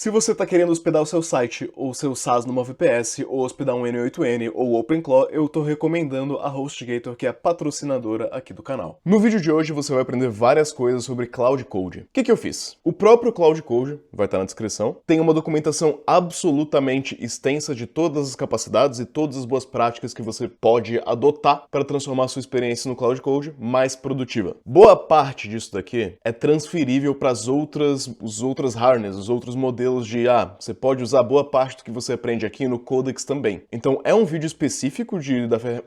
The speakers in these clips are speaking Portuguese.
Se você está querendo hospedar o seu site ou seu SaaS numa VPS, ou hospedar um N8N ou OpenClaw, eu estou recomendando a HostGator, que é a patrocinadora aqui do canal. No vídeo de hoje você vai aprender várias coisas sobre Cloud Code. O que eu fiz? O próprio Cloud Code, vai estar na descrição, tem uma documentação absolutamente extensa de todas as capacidades e todas as boas práticas que você pode adotar para transformar a sua experiência no Cloud Code mais produtiva. Boa parte disso daqui é transferível para os outros harnesses, os outros modelos de, você pode usar boa parte do que você aprende aqui no Codex também. Então é um vídeo específico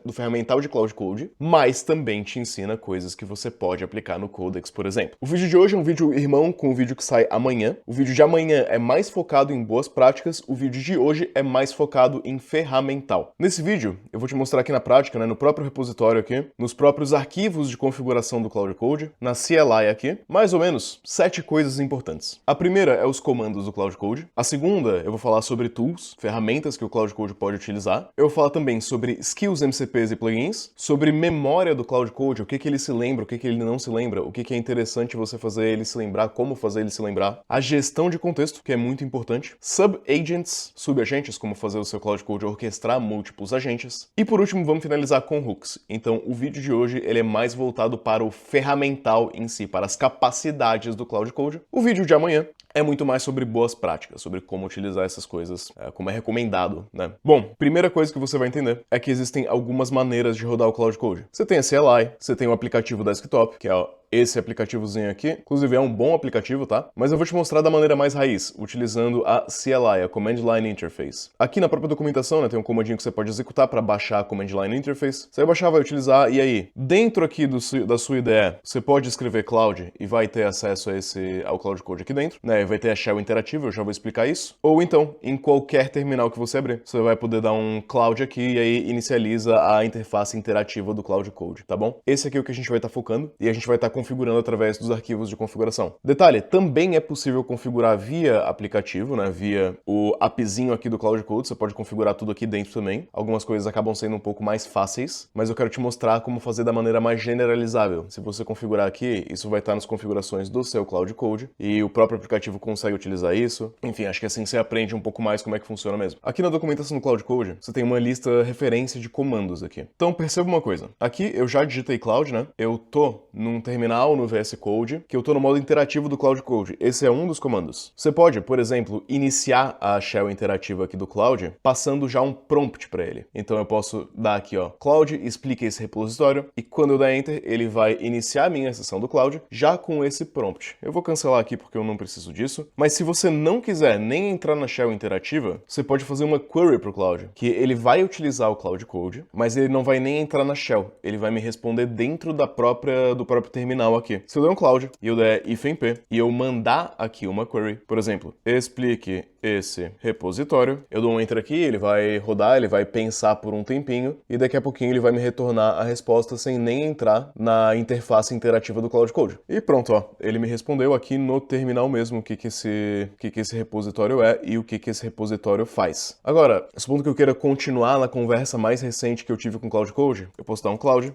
do ferramental de Cloud Code, mas também te ensina coisas que você pode aplicar no Codex, por exemplo. O vídeo de hoje é um vídeo irmão com o vídeo que sai amanhã. O vídeo de amanhã é mais focado em boas práticas, o vídeo de hoje é mais focado em ferramental. Nesse vídeo, eu vou te mostrar aqui na prática, no próprio repositório aqui, nos próprios arquivos de configuração do Cloud Code, na CLI aqui, mais ou menos 7 coisas importantes. A primeira é os comandos do Cloud Code. A segunda, eu vou falar sobre tools, ferramentas que o Cloud Code pode utilizar. Eu vou falar também sobre skills, MCPs e plugins, sobre memória do Cloud Code, o que ele se lembra, o que ele não se lembra, o que é interessante você fazer ele se lembrar, como fazer ele se lembrar. A gestão de contexto, que é muito importante. Subagents, subagentes, como fazer o seu Cloud Code orquestrar múltiplos agentes. E por último, vamos finalizar com hooks. Então, o vídeo de hoje ele é mais voltado para o ferramental em si, para as capacidades do Cloud Code. O vídeo de amanhã é muito mais sobre boas práticas, sobre como utilizar essas coisas, como é recomendado, né? Bom, primeira coisa que você vai entender é que existem algumas maneiras de rodar o Cloud Code. Você tem a CLI, você tem o aplicativo desktop, que é esse aplicativozinho aqui. Inclusive é um bom aplicativo, tá? Mas eu vou te mostrar da maneira mais raiz, utilizando a CLI, a Command Line Interface. Aqui na própria documentação, né, tem um comandinho que você pode executar para baixar a Command Line Interface. Você vai baixar, vai utilizar, e aí, dentro aqui da sua IDE, você pode escrever Cloud e vai ter acesso ao Cloud Code aqui dentro, né? Vai ter a shell interativa, eu já vou explicar isso. Ou então, em qualquer terminal que você abrir, você vai poder dar um Cloud aqui e aí inicializa a interface interativa do Cloud Code, tá bom? Esse aqui é o que a gente vai estar focando e a gente vai estar configurando através dos arquivos de configuração. Detalhe, também é possível configurar via aplicativo, né, via o appzinho aqui do Cloud Code, você pode configurar tudo aqui dentro também. Algumas coisas acabam sendo um pouco mais fáceis, mas eu quero te mostrar como fazer da maneira mais generalizável. Se você configurar aqui, isso vai estar nas configurações do seu Cloud Code e o próprio aplicativo consegue utilizar isso. Enfim, acho que assim você aprende um pouco mais como é que funciona mesmo. Aqui na documentação do Cloud Code, você tem uma lista referência de comandos aqui. Então perceba uma coisa, aqui eu já digitei Cloud, né? Eu tô num terminal no VS Code, que eu estou no modo interativo do Cloud Code. Esse é um dos comandos. Você pode, por exemplo, iniciar a shell interativa aqui do Cloud, passando já um prompt para ele. Então eu posso dar aqui, Cloud, explica esse repositório, e quando eu der Enter, ele vai iniciar a minha sessão do Cloud já com esse prompt. Eu vou cancelar aqui porque eu não preciso disso, mas se você não quiser nem entrar na shell interativa, você pode fazer uma query para o Cloud, que ele vai utilizar o Cloud Code, mas ele não vai nem entrar na shell, ele vai me responder dentro do próprio terminal aqui. Se eu der um Cloud e eu der ifmp e eu mandar aqui uma query, por exemplo, explique esse repositório, eu dou um enter aqui, ele vai rodar, ele vai pensar por um tempinho e daqui a pouquinho ele vai me retornar a resposta sem nem entrar na interface interativa do Cloud Code. E pronto, ele me respondeu aqui no terminal mesmo o que esse repositório é e o que esse repositório faz. Agora, supondo que eu queira continuar na conversa mais recente que eu tive com o Cloud Code, eu posso dar um Cloud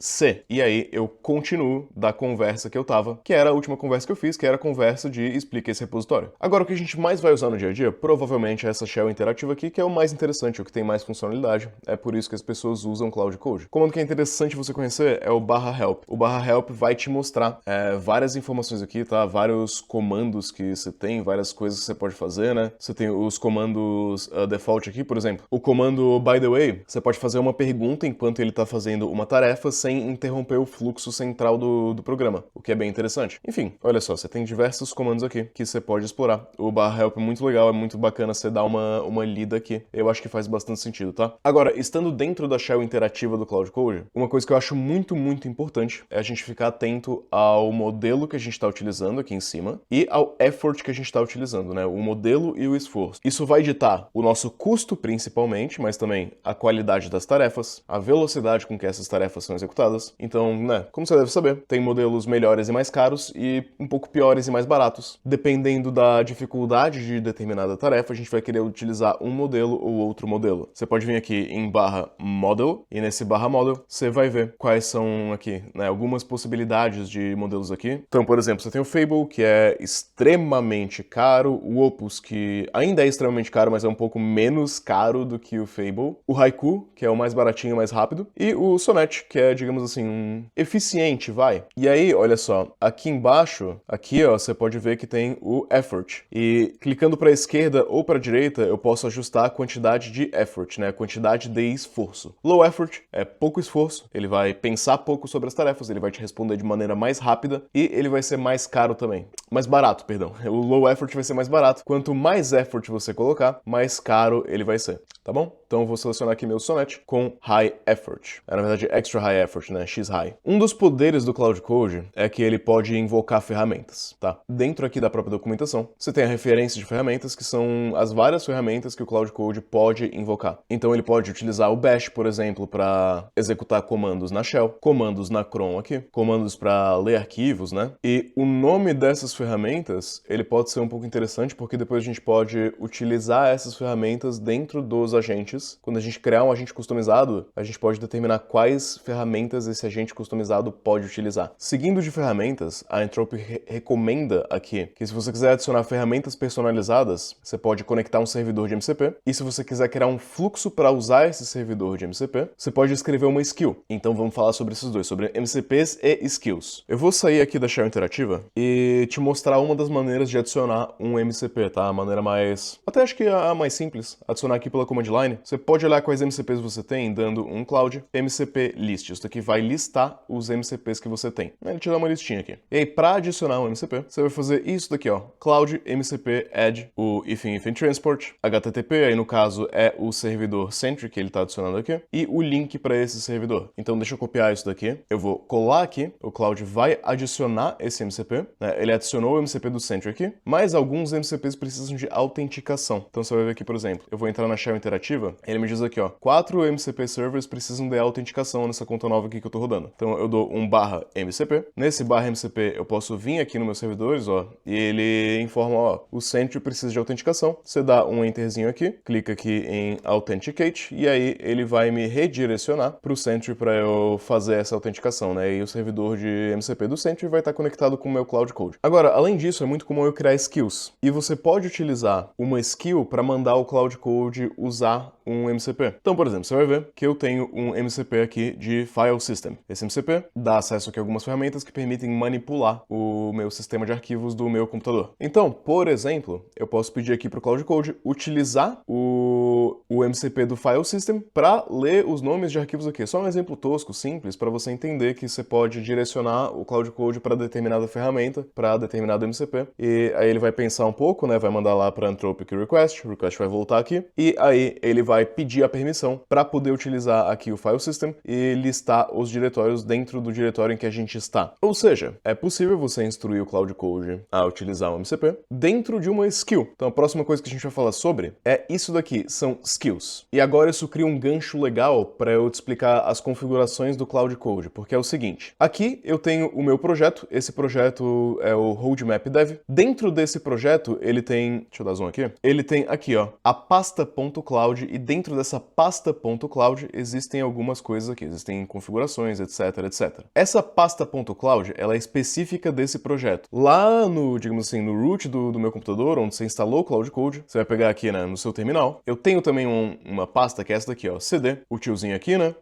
c e aí eu continuo da conversa que eu tava, que era a última conversa que eu fiz, que era a conversa de explica esse repositório. Agora, o que a gente mais vai usar no dia a dia, provavelmente é essa shell interativa aqui, que é o mais interessante, o que tem mais funcionalidade. É por isso que as pessoas usam Cloud Code. O comando que é interessante você conhecer é o /help. O /help vai te mostrar várias informações aqui, tá? Vários comandos que você tem, várias coisas que você pode fazer, né? Você tem os comandos default aqui, por exemplo. O comando by the way, você pode fazer uma pergunta enquanto ele tá fazendo uma tarefa sem interromper o fluxo central do programa, o que é bem interessante. Enfim, olha só, você tem diversos comandos aqui que você pode explorar. O /help é muito legal, é muito bacana você dar uma lida aqui. Eu acho que faz bastante sentido, tá? Agora, estando dentro da shell interativa do Cloud Code, uma coisa que eu acho muito, muito importante é a gente ficar atento ao modelo que a gente está utilizando aqui em cima e ao effort que a gente está utilizando, né? O modelo e o esforço. Isso vai ditar o nosso custo principalmente, mas também a qualidade das tarefas, a velocidade com que essas tarefas são executadas. Então, né, como você deve saber, Tem modelos melhores e mais caros e um pouco piores e mais baratos. Dependendo da dificuldade de determinada tarefa, a gente vai querer utilizar um modelo ou outro modelo. Você pode vir aqui em /model e nesse /model você vai ver quais são aqui, né, algumas possibilidades de modelos aqui. Então, por exemplo, você tem o Fable, que é extremamente caro, o Opus, que ainda é extremamente caro, mas é um pouco menos caro do que o Fable, o Haiku, que é o mais baratinho, mais rápido, e o Sonnet, que é, digamos assim, um eficiente, vai. E aí, olha só, aqui embaixo, aqui, ó, você pode ver que tem o Effort. E clicando para a esquerda ou para a direita, eu posso ajustar a quantidade de effort, né, a quantidade de esforço. Low effort é pouco esforço, ele vai pensar pouco sobre as tarefas, ele vai te responder de maneira mais rápida e ele vai ser mais caro também. Mais barato, perdão. O low effort vai ser mais barato. Quanto mais effort você colocar, mais caro ele vai ser, tá bom? Então eu vou selecionar aqui meu Sonnet com High Effort. É, na verdade, Extra High Effort, né? X-High. Um dos poderes do Cloud Code é que ele pode invocar ferramentas, tá? Dentro aqui da própria documentação, você tem a referência de ferramentas, que são as várias ferramentas que o Cloud Code pode invocar. Então ele pode utilizar o Bash, por exemplo, para executar comandos na Shell, comandos na cron aqui, comandos para ler arquivos, né? E o nome dessas ferramentas, ele pode ser um pouco interessante, porque depois a gente pode utilizar essas ferramentas dentro dos agentes. Quando a gente criar um agente customizado, a gente pode determinar quais ferramentas esse agente customizado pode utilizar. Seguindo de ferramentas, a Entropy recomenda aqui que se você quiser adicionar ferramentas personalizadas, você pode conectar um servidor de MCP, e se você quiser criar um fluxo para usar esse servidor de MCP, você pode escrever uma skill. Então vamos falar sobre esses dois, sobre MCPs e skills. Eu vou sair aqui da Shell Interativa e te mostrar uma das maneiras de adicionar um MCP, tá? A maneira mais... até acho que a mais simples, adicionar aqui pela command line. Você pode olhar quais MCPs você tem, dando um cloud MCP list. Isso daqui vai listar os MCPs que você tem. Ele te dá uma listinha aqui. E aí, para adicionar um MCP, você vai fazer isso daqui, ó. Cloud MCP add o if transport, HTTP, aí no caso é o servidor centric que ele está adicionando aqui, e o link para esse servidor. Então deixa eu copiar isso daqui. Eu vou colar aqui, o cloud vai adicionar esse MCP, né? Ele adicionou o MCP do centric, mas alguns MCPs precisam de autenticação. Então você vai ver aqui, por exemplo, eu vou entrar na Shell Interativa, ele me diz aqui, ó, 4 MCP servers precisam de autenticação nessa conta nova aqui que eu tô rodando. Então eu dou um /MCP. Nesse /MCP eu posso vir aqui nos meus servidores, ó, e ele informa, ó, o Sentry precisa de autenticação. Você dá um enterzinho aqui, clica aqui em Authenticate, e aí ele vai me redirecionar para o Sentry para eu fazer essa autenticação, né? E o servidor de MCP do Sentry vai estar conectado com o meu Cloud Code. Agora, além disso, é muito comum eu criar skills. E você pode utilizar uma skill para mandar o Cloud Code usar um MCP. Então, por exemplo, você vai ver que eu tenho um MCP aqui de File System. Esse MCP dá acesso aqui a algumas ferramentas que permitem manipular o meu sistema de arquivos do meu computador. Então, por exemplo, eu posso pedir aqui para o Cloud Code utilizar o MCP do File System para ler os nomes de arquivos aqui. Só um exemplo tosco, simples, para você entender que você pode direcionar o Cloud Code para determinada ferramenta, para determinado MCP, e aí ele vai pensar um pouco, né, vai mandar lá para Anthropic request, o request vai voltar aqui, e aí ele vai pedir a permissão para poder utilizar aqui o File System e listar os diretórios dentro do diretório em que a gente está. Ou seja, é possível você instruir o Cloud Code a utilizar um MCP dentro de uma skill. Então a próxima coisa que a gente vai falar sobre é isso daqui, são skills. E agora isso cria um gancho legal para eu te explicar as configurações do Cloud Code, porque é o seguinte, aqui eu tenho o meu projeto, esse projeto é o Roadmap Dev. Dentro desse projeto ele tem, deixa eu dar zoom aqui, ele tem aqui, ó, a pasta.cloud, e dentro dessa pasta.cloud existem algumas coisas aqui, existem configurações, etc, etc. Essa pasta.cloud, ela é específica desse projeto. Lá no, digamos assim, no root do meu computador, onde você instalou o Cloud Code, você vai pegar aqui, né, no seu terminal. Eu tenho também uma pasta que é essa daqui, ó, cd, o tiozinho aqui, né,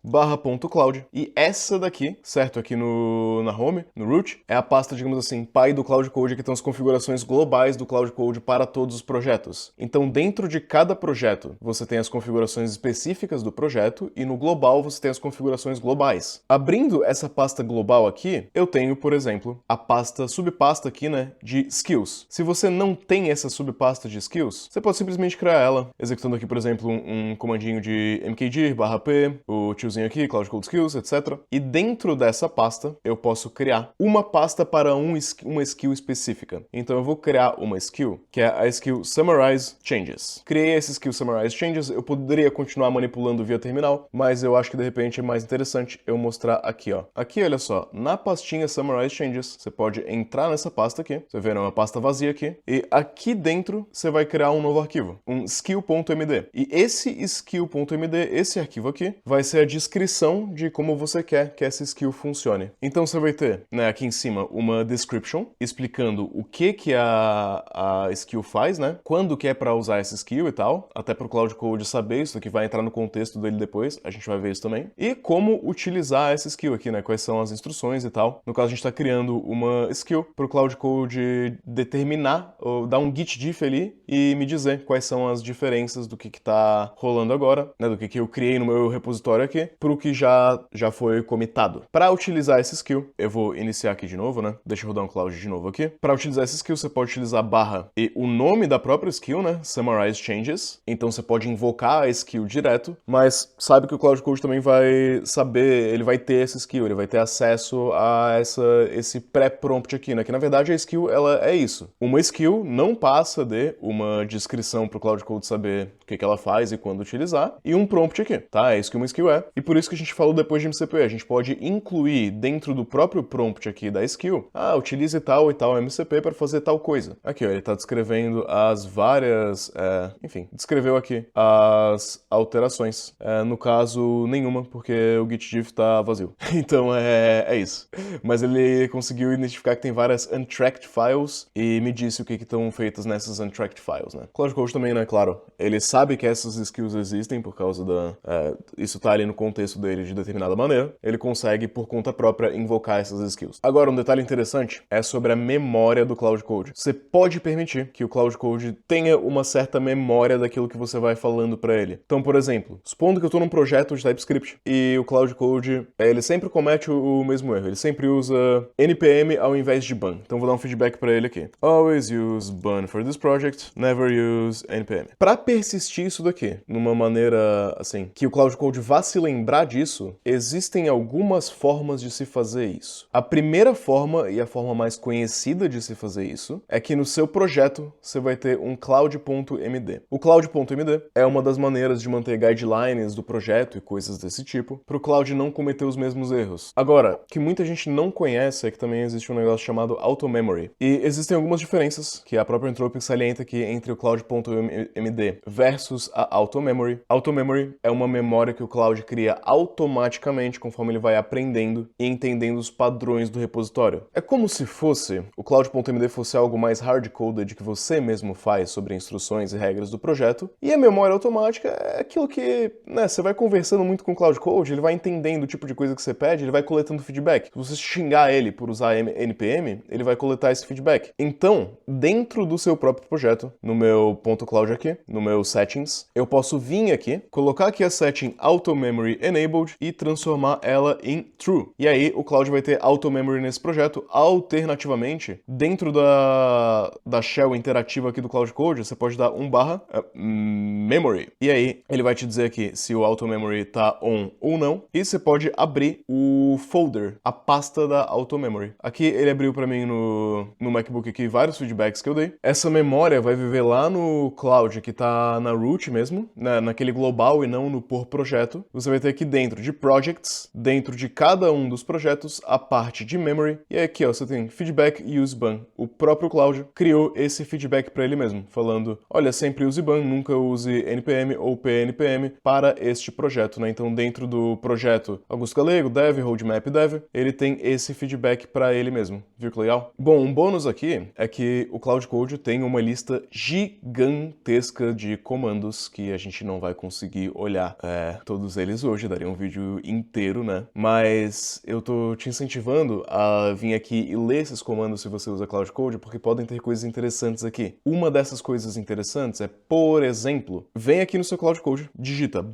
/.cloud. E essa daqui, certo, aqui na home, no root, é a pasta, digamos assim, pai do Cloud Code, que estão as configurações globais do Cloud Code para todos os projetos. Então, dentro de cada projeto, você tem as configurações específicas do projeto e no global você tem as configurações globais. Abrindo essa pasta global aqui, eu tenho, por exemplo, a subpasta aqui, né, de skills. Se você não tem essa subpasta de skills, você pode simplesmente criar ela, executando aqui, por exemplo, um comandinho de mkdir /p, o tiozinho aqui, Cloud Code Skills, etc. E dentro dessa pasta, eu posso criar uma pasta para uma skill específica. Então eu vou criar uma skill, que é a skill Summarize Changes. Criei essa skill Summarize Changes, eu poderia continuar manipulando via terminal, mas eu acho que de repente é mais interessante eu mostrar aqui, ó. Aqui, olha só, na pastinha Summarize Changes, você pode entrar nessa pasta aqui, você vê, é uma pasta vazia aqui, e aqui dentro você vai criar um novo arquivo, um skill.md. E esse skill.md, esse arquivo aqui, vai ser a descrição de como você quer que essa skill funcione. Então você vai ter, né, aqui em cima, uma description explicando o que a skill faz, né, quando que é para usar essa skill e tal, até para o Cloud Code saber isso, que vai entrar no contexto dele depois, a gente vai ver isso também. E como utilizar essa skill aqui, né, quais são as instruções e tal. No caso, a gente está criando uma skill para o Cloud Code determinar, ou dar um git diff ali e me dizer quais são as diferenças do que está rolando agora, né, do que eu criei no meu repositório aqui, para o que já foi comitado. Para utilizar essa skill, eu vou iniciar aqui de novo, né, deixa eu rodar um Cloud de novo aqui. Para utilizar essa skill, você pode utilizar barra e o nome da própria skill, né, Summarize Changes. Então você pode invocar a skill direto, mas sabe que o Cloud Code também vai saber, ele vai ter essa skill, ele vai ter acesso a esse pré-prompt aqui, né, que na verdade a skill, ela é isso. Uma skill não passa de uma descrição para o Cloud Code saber o que ela faz e quando utilizar, e um prompt aqui, tá? É isso que uma skill é. E por isso que a gente falou depois de MCP, a gente pode incluir dentro do próprio prompt aqui da skill, utilize tal e tal MCP para fazer tal coisa. Aqui, ó, ele está descrevendo as várias, enfim, descreveu aqui as alterações. No caso, nenhuma, porque o git diff tá vazio. Então é isso. Mas ele conseguiu identificar que tem várias untracked files e me disse o que estão feitas nessas untracked files, né? Cloud Code também, né, claro, ele sabe que essas skills existem por causa isso tá ali no contexto dele de determinada maneira, ele consegue por conta própria invocar essas skills. Agora, um detalhe interessante é sobre a memória do Cloud Code. Você pode permitir que o Cloud Code tenha uma certa memória daquilo que você vai falando para ele. Então, por exemplo, supondo que eu estou num projeto de TypeScript e o Cloud Code, ele sempre comete o mesmo erro, ele sempre usa npm ao invés de bun. Então vou dar um feedback para ele aqui. Always use bun for this project, never use npm. Para persistir isso daqui, numa maneira assim, que o Cloud Code vá se lembrar disso, existem algumas formas de se fazer isso. A primeira forma, e a forma mais conhecida de se fazer isso, é que no seu projeto você vai ter um cloud.md. O cloud.md é uma das maneiras de manter guidelines do projeto e coisas desse tipo, para o Cloud não cometer os mesmos erros. Agora, o que muita gente não conhece é que também existe um negócio chamado AutoMemory. E existem algumas diferenças que a própria Entropic salienta aqui entre o cloud.md versus a AutoMemory. AutoMemory é uma memória que o Cloud cria automaticamente conforme ele vai aprendendo e entendendo os padrões do repositório. É como se o cloud.md fosse algo mais hard-coded que você mesmo faz sobre instruções e regras do projeto, e a memória automática é aquilo que, né, você vai conversando muito com o Cloud Code, ele vai entendendo o tipo de coisa que você pede, ele vai coletando feedback. Se você xingar ele por usar npm, ele vai coletar esse feedback. Então, dentro do seu próprio projeto, no meu .cloud aqui, no meu settings, eu posso vir aqui, colocar aqui a setting AutoMemory Enabled e transformar ela em True. E aí o Cloud vai ter AutoMemory nesse projeto. Alternativamente, dentro da shell interativa aqui do Cloud Code, você pode dar memory. E aí ele vai te dizer aqui se o AutoMemory tá on ou não. E você pode abrir o folder, a pasta da AutoMemory. Aqui ele abriu para mim no MacBook aqui vários feedbacks que eu dei. Essa memória vai viver lá no Cloud, que tá na root mesmo, naquele global e não no por projeto. Você vai ter aqui dentro de projects, dentro de cada um dos projetos, a parte de memory. E aqui, ó, você tem feedback e use ban. O próprio Cloud criou esse feedback para ele mesmo, falando, olha, sempre use ban, nunca use npm ou pnpm para este projeto, né? Então, dentro do projeto Augusto Galego, dev, roadmap dev, ele tem esse feedback para ele mesmo. Viu que legal? Bom, um bônus aqui é que o Cloud Code tem uma lista gigantesca de comandos que a gente não vai conseguir olhar todos eles hoje, daria um vídeo inteiro, né? Mas eu tô te incentivando a vir aqui e ler esses comandos se você usa Cloud Code, porque podem ter coisas interessantes aqui. Uma dessas coisas interessantes é, por exemplo, vem aqui no seu Cloud Code, digita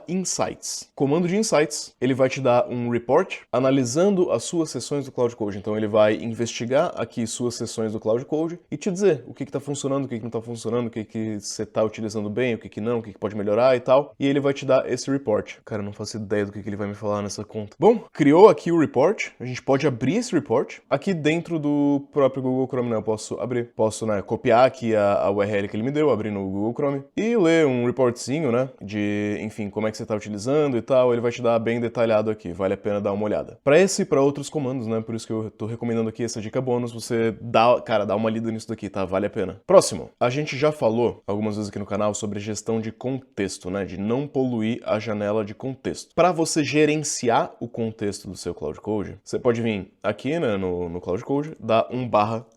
/insights. Comando de insights, ele vai te dar um report analisando as suas sessões do Cloud Code. Então ele vai investigar aqui suas sessões do Cloud Code e te dizer o que está funcionando, o que não está funcionando, o que você está utilizando bem, o que não, o que pode melhorar e tal. E ele vai te dar esse report. Cara, eu não faço ideia do que ele vai me falar nessa conta. Bom, criou aqui o report. A gente pode abrir esse report. Aqui dentro do próprio Google Chrome, né? Eu posso abrir. Posso, né, copiar aqui a URL que ele me deu, abrir no Google Chrome e ler um report reportezinho, né, de, enfim, como é que você está utilizando e tal, ele vai te dar bem detalhado aqui, vale a pena dar uma olhada. Para esse e para outros comandos, né, por isso que eu tô recomendando aqui essa dica bônus, você dá uma lida nisso daqui, tá? Vale a pena. Próximo, a gente já falou algumas vezes aqui no canal sobre gestão de contexto, né, de não poluir a janela de contexto. Para você gerenciar o contexto do seu Cloud Code, você pode vir aqui, né, no Cloud Code, dar um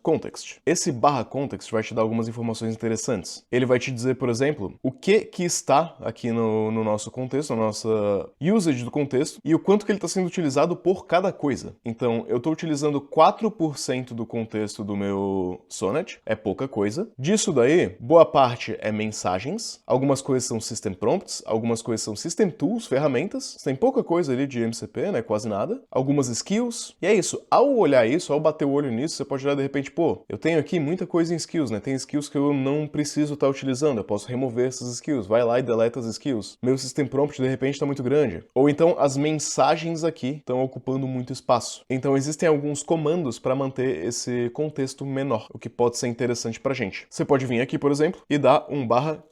/context. Esse /context vai te dar algumas informações interessantes. Ele vai te dizer, por exemplo, o que está aqui no nosso contexto, na nossa usage do contexto, e o quanto que ele está sendo utilizado por cada coisa. Então, eu estou utilizando 4% do contexto do meu Sonnet, é pouca coisa. Disso daí, boa parte é mensagens, algumas coisas são System Prompts, algumas coisas são System Tools, ferramentas, tem pouca coisa ali de MCP, né, quase nada, algumas skills, e é isso. Ao olhar isso, ao bater o olho nisso, você pode olhar de repente, pô, eu tenho aqui muita coisa em skills, né, tem skills que eu não preciso estar utilizando, eu posso remover essas skills, vai lá e deleta as skills. Meu System Prompt de repente está muito grande. Ou então as mensagens aqui estão ocupando muito espaço. Então existem alguns comandos para manter esse contexto menor, o que pode ser interessante pra gente. Você pode vir aqui, por exemplo, e dar um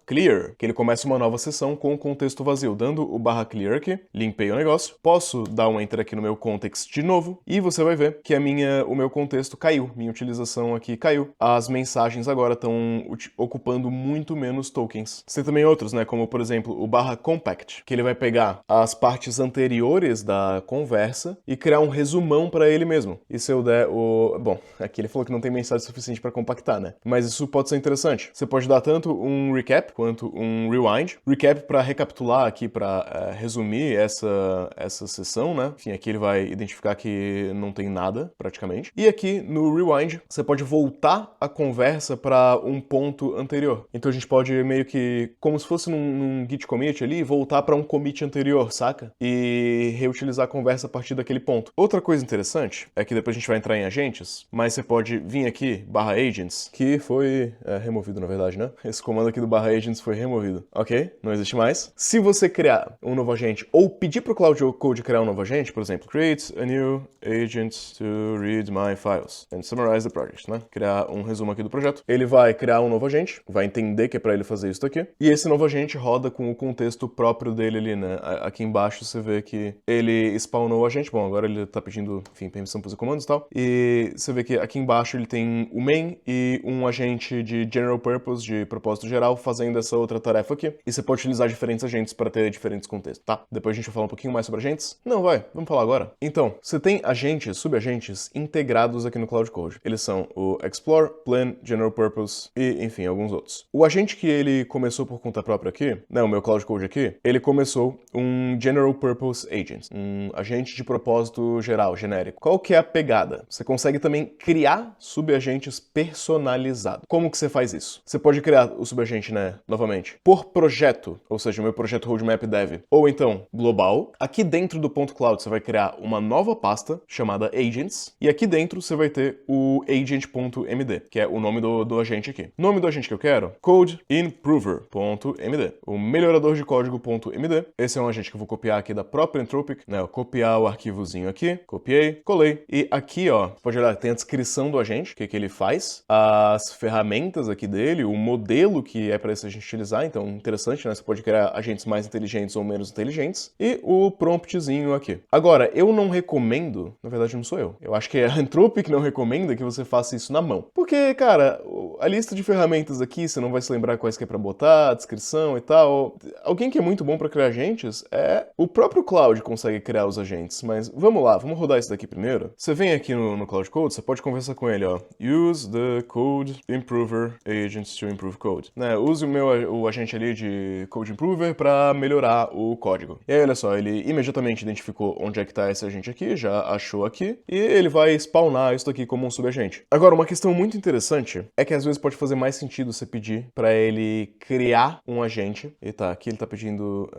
/clear, que ele começa uma nova sessão com o contexto vazio. Dando o /clear aqui, limpei o negócio, posso dar um enter aqui no meu context de novo, e você vai ver que o meu contexto caiu, minha utilização aqui caiu. As mensagens agora estão ocupando muito menos tokens. Você tem também outros, né, como por exemplo o /compact, que ele vai pegar as partes anteriores da conversa e criar um resumão para ele mesmo. E se eu der o... Bom, aqui ele falou que não tem mensagem suficiente para compactar, né? Mas isso pode ser interessante. Você pode dar tanto um recap quanto um rewind. Recap para recapitular aqui, para resumir essa sessão, né? Enfim, aqui ele vai identificar que não tem nada, praticamente. E aqui no rewind, você pode voltar a conversa para um ponto anterior. Então a gente pode meio que, como se fosse num git commit ali, voltar para um commit anterior, saca? E reutilizar a conversa a partir daquele ponto. Outra coisa interessante é que depois a gente vai entrar em agentes, mas você pode vir aqui, /agents, que foi removido na verdade, né? Esse comando aqui do /agents foi removido. Ok? Não existe mais. Se você criar um novo agente ou pedir para o Cloud Code criar um novo agente, por exemplo, create a new agent to read my files and summarize the project, né? Criar um resumo aqui do projeto. Ele vai criar um novo agente, vai entender que é para ele fazer isso aqui, e esse novo agente roda com o contexto próprio dele ali, né? Aqui embaixo você vê que ele spawnou o agente, bom, agora ele tá pedindo, enfim, permissão para os comandos e tal, e você vê que aqui embaixo ele tem o main e um agente de general purpose, de propósito geral, fazendo essa outra tarefa aqui, e você pode utilizar diferentes agentes para ter diferentes contextos, tá? Depois a gente vai falar um pouquinho mais sobre agentes? Não, vamos falar agora. Então, você tem agentes, subagentes integrados aqui no Cloud Code. Eles são o Explore, Plan, General Purpose e, enfim, alguns outros. O agente que ele começou por conta própria aqui, né, o meu Cloud Code aqui, ele começou um General Purpose Agent, um agente de propósito geral, genérico. Qual que é a pegada? Você consegue também criar subagentes personalizados. Como que você faz isso? Você pode criar o subagente, né, novamente, por projeto, ou seja, o meu projeto Roadmap Dev, ou então global. Aqui dentro do .cloud você vai criar uma nova pasta chamada Agents, e aqui dentro você vai ter o agent.md, que é o nome do agente aqui. O nome do agente que eu quero? CodeImprover.md, o melhorador de código.md. Esse é um agente que eu vou copiar aqui da própria Entropic, né? Eu copiar o arquivozinho aqui, copiei, colei, e aqui, ó, pode olhar, tem a descrição do agente, o que ele faz, as ferramentas aqui dele, o modelo que é para esse agente utilizar, então interessante, né? Você pode criar agentes mais inteligentes ou menos inteligentes, e o promptzinho aqui. Agora, eu não recomendo, na verdade não sou eu acho que é a Entropic que não recomenda que você faça isso na mão. Porque, cara, a lista de ferramentas aqui, você não vai se lembrar quais que é pra botar, a descrição e tal. Alguém que é muito bom pra criar agentes é o próprio Cloud consegue criar os agentes, mas vamos lá, vamos rodar isso daqui primeiro. Você vem aqui no Cloud Code, você pode conversar com ele, ó. Use the Code Improver Agents to improve code. Né, use o agente ali de Code Improver pra melhorar o código. E aí, olha só, ele imediatamente identificou onde é que tá esse agente aqui, já achou aqui, e ele vai spawnar isso daqui como um subagente. Agora, uma questão muito interessante é que às vezes pode fazer mais sentido você pedir para ele criar um agente. E tá, aqui ele tá pedindo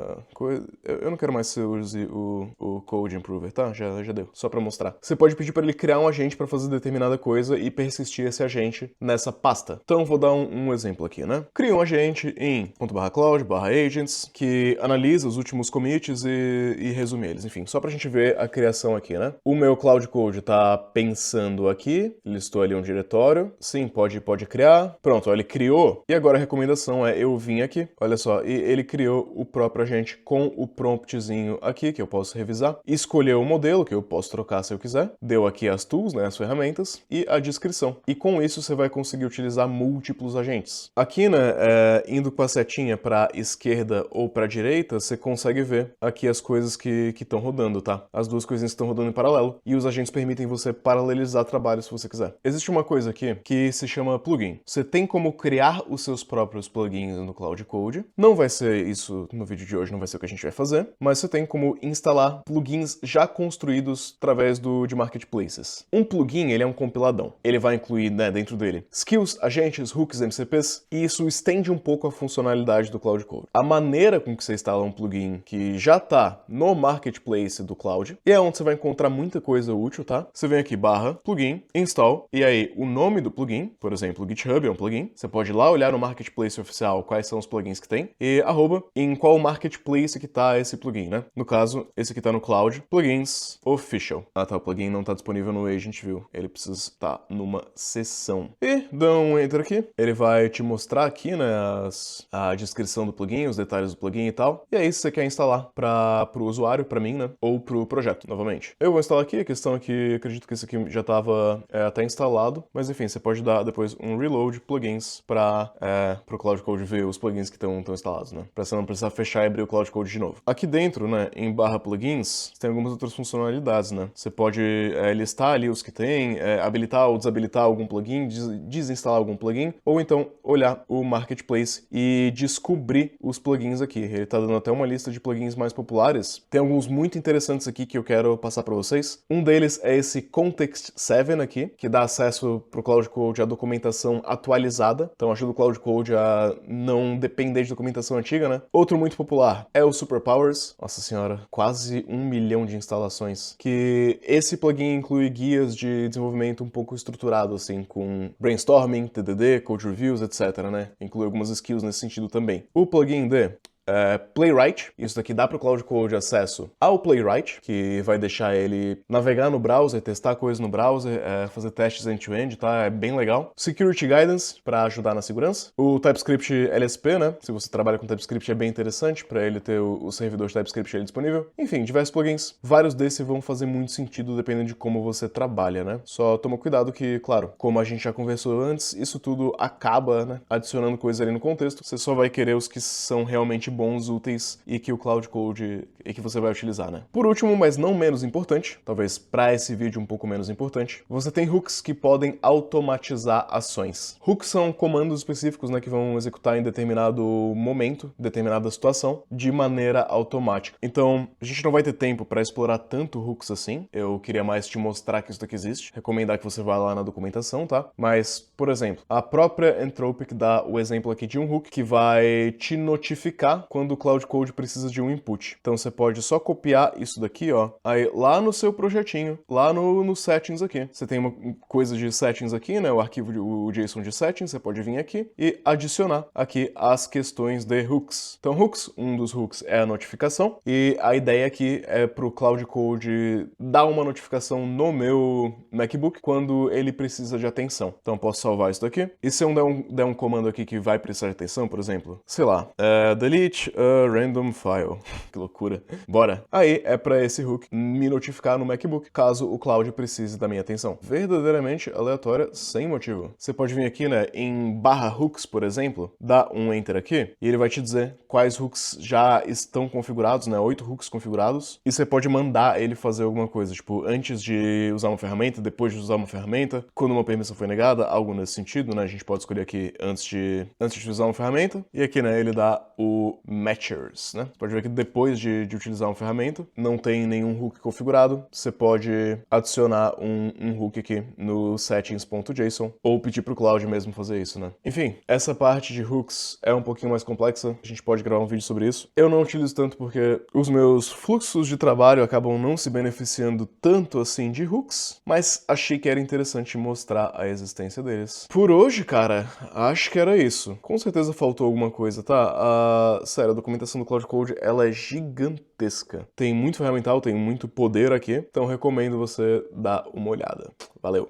eu não quero mais que você use o Code Improver, tá? Já deu, só para mostrar. Você pode pedir para ele criar um agente para fazer determinada coisa e persistir esse agente nessa pasta. Então, vou dar um exemplo aqui, né? Cria um agente diretamente em ./cloud/agents, que analisa os últimos commits e resume eles. Enfim, só pra gente ver a criação aqui, né? O meu Cloud Code tá pensando aqui, listou ali um diretório. Sim, pode criar. Pronto, ó, ele criou. E agora a recomendação é eu vim aqui, olha só, e ele criou o próprio agente com o promptzinho aqui, que eu posso revisar. Escolheu o modelo, que eu posso trocar se eu quiser. Deu aqui as tools, né, as ferramentas, e a descrição. E com isso você vai conseguir utilizar múltiplos agentes. Aqui, né, indo com a setinha para esquerda ou para direita, você consegue ver aqui as coisas que estão rodando, tá? As duas coisinhas que estão rodando em paralelo, e os agentes permitem você paralelizar trabalhos se você quiser. Existe uma coisa aqui que se chama plugin. Você tem como criar os seus próprios plugins no Cloud Code. Não vai ser isso no vídeo de hoje, não vai ser o que a gente vai fazer, mas você tem como instalar plugins já construídos através de marketplaces. Um plugin, ele é um compiladão. Ele vai incluir, né, dentro dele skills, agentes, hooks, MCPs, e isso estende um pouco a funcionalidade do Cloud Code. A maneira com que você instala um plugin que já está no marketplace do Cloud, e é onde você vai encontrar muita coisa útil, tá? Você vem aqui, /plugin, install, e aí o nome do plugin, por exemplo, o GitHub é um plugin, você pode ir lá olhar no marketplace oficial quais são os plugins que tem, e em qual marketplace que tá esse plugin, né? No caso, esse aqui tá no Cloud, plugins official. Ah tá, o plugin não tá disponível no Agent View, ele precisa estar numa seção. E dá um enter aqui, ele vai te mostrar aqui, né, a descrição do plugin, os detalhes do plugin e tal, e aí se você quer instalar pro usuário, pra mim, né, ou pro projeto, novamente. Eu vou instalar aqui, a questão é que acredito que esse aqui já tava até instalado, mas enfim, você pode dar depois um reload plugins pro Cloud Code ver os plugins que estão instalados, né, pra você não precisar fechar e abrir o Cloud Code de novo. Aqui dentro, né, em /plugins, tem algumas outras funcionalidades, né, você pode listar ali os que tem, habilitar ou desabilitar algum plugin, desinstalar algum plugin, ou então olhar o marketplace e descobrir os plugins aqui. Ele tá dando até uma lista de plugins mais populares. Tem alguns muito interessantes aqui que eu quero passar para vocês. Um deles é esse Context 7 aqui, que dá acesso pro Cloud Code à documentação atualizada. Então ajuda o Cloud Code a não depender de documentação antiga, né? Outro muito popular é o Superpowers. Nossa senhora, quase 1 milhão de instalações. Que esse plugin inclui guias de desenvolvimento um pouco estruturado, assim, com brainstorming, TDD, code reviews, etc, né? Inclui algumas skills nesse sentido também. O plugin de Playwright, isso daqui dá para o Cloud Code acesso ao Playwright, que vai deixar ele navegar no browser, testar coisas no browser, fazer testes end-to-end, tá? É bem legal. Security Guidance, para ajudar na segurança. O TypeScript LSP, né? Se você trabalha com TypeScript é bem interessante para ele ter o servidor de TypeScript ali disponível. Enfim, diversos plugins. Vários desses vão fazer muito sentido dependendo de como você trabalha, né? Só toma cuidado que, claro, como a gente já conversou antes, isso tudo acaba, né, adicionando coisas ali no contexto. Você só vai querer os que são realmente bons, úteis e que o Cloud Code e que você vai utilizar, né? Por último, mas não menos importante, talvez para esse vídeo um pouco menos importante, você tem hooks que podem automatizar ações. Hooks são comandos específicos, né, que vão executar em determinado momento, determinada situação, de maneira automática. Então, a gente não vai ter tempo para explorar tanto hooks assim. Eu queria mais te mostrar que isso daqui existe, recomendar que você vá lá na documentação, tá? Mas, por exemplo, a própria Entropic dá o exemplo aqui de um hook que vai te notificar quando o Cloud Code precisa de um input. Então você pode só copiar isso daqui, ó, aí lá no seu projetinho, lá no settings aqui. Você tem uma coisa de settings aqui, né, o arquivo, o JSON de settings, você pode vir aqui e adicionar aqui as questões de hooks. Então hooks, um dos hooks é a notificação, e a ideia aqui é pro Cloud Code dar uma notificação no meu MacBook quando ele precisa de atenção. Então posso salvar isso daqui, e se eu der um comando aqui que vai precisar de atenção, por exemplo, sei lá, delete a random file. Que loucura. Bora. Aí é para esse hook me notificar no MacBook caso o Cloud precise da minha atenção. Verdadeiramente aleatória, sem motivo. Você pode vir aqui, né, em /hooks, por exemplo, dá um enter aqui e ele vai te dizer quais hooks já estão configurados, né, 8 hooks configurados, e você pode mandar ele fazer alguma coisa, tipo, antes de usar uma ferramenta, depois de usar uma ferramenta, quando uma permissão foi negada, algo nesse sentido, né, a gente pode escolher aqui antes de usar uma ferramenta, e aqui, né, ele dá o Matchers, né? Você pode ver que depois de utilizar uma ferramenta, não tem nenhum hook configurado, você pode adicionar um hook aqui no settings.json ou pedir pro Cloud mesmo fazer isso, né? Enfim, essa parte de hooks é um pouquinho mais complexa, a gente pode gravar um vídeo sobre isso. Eu não utilizo tanto porque os meus fluxos de trabalho acabam não se beneficiando tanto assim de hooks, mas achei que era interessante mostrar a existência deles. Por hoje, cara, acho que era isso. Com certeza faltou alguma coisa, tá? Sério, a documentação do Cloud Code, ela é gigantesca. Tem muito ferramental, tem muito poder aqui, então recomendo você dar uma olhada. Valeu!